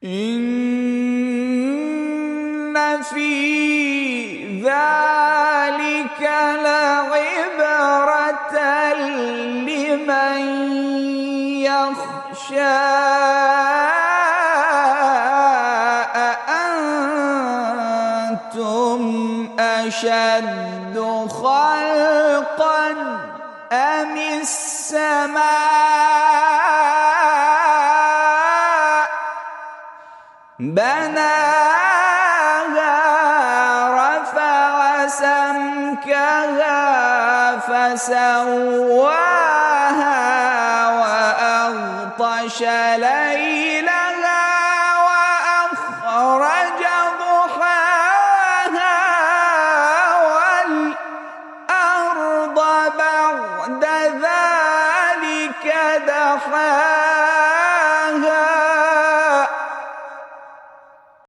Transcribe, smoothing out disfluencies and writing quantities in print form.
إن في ذلك لعبرة لمن يخشى أأنتم أشد خلقا أم السماء بناها رفع سمكها فسواها وأغطش ليلها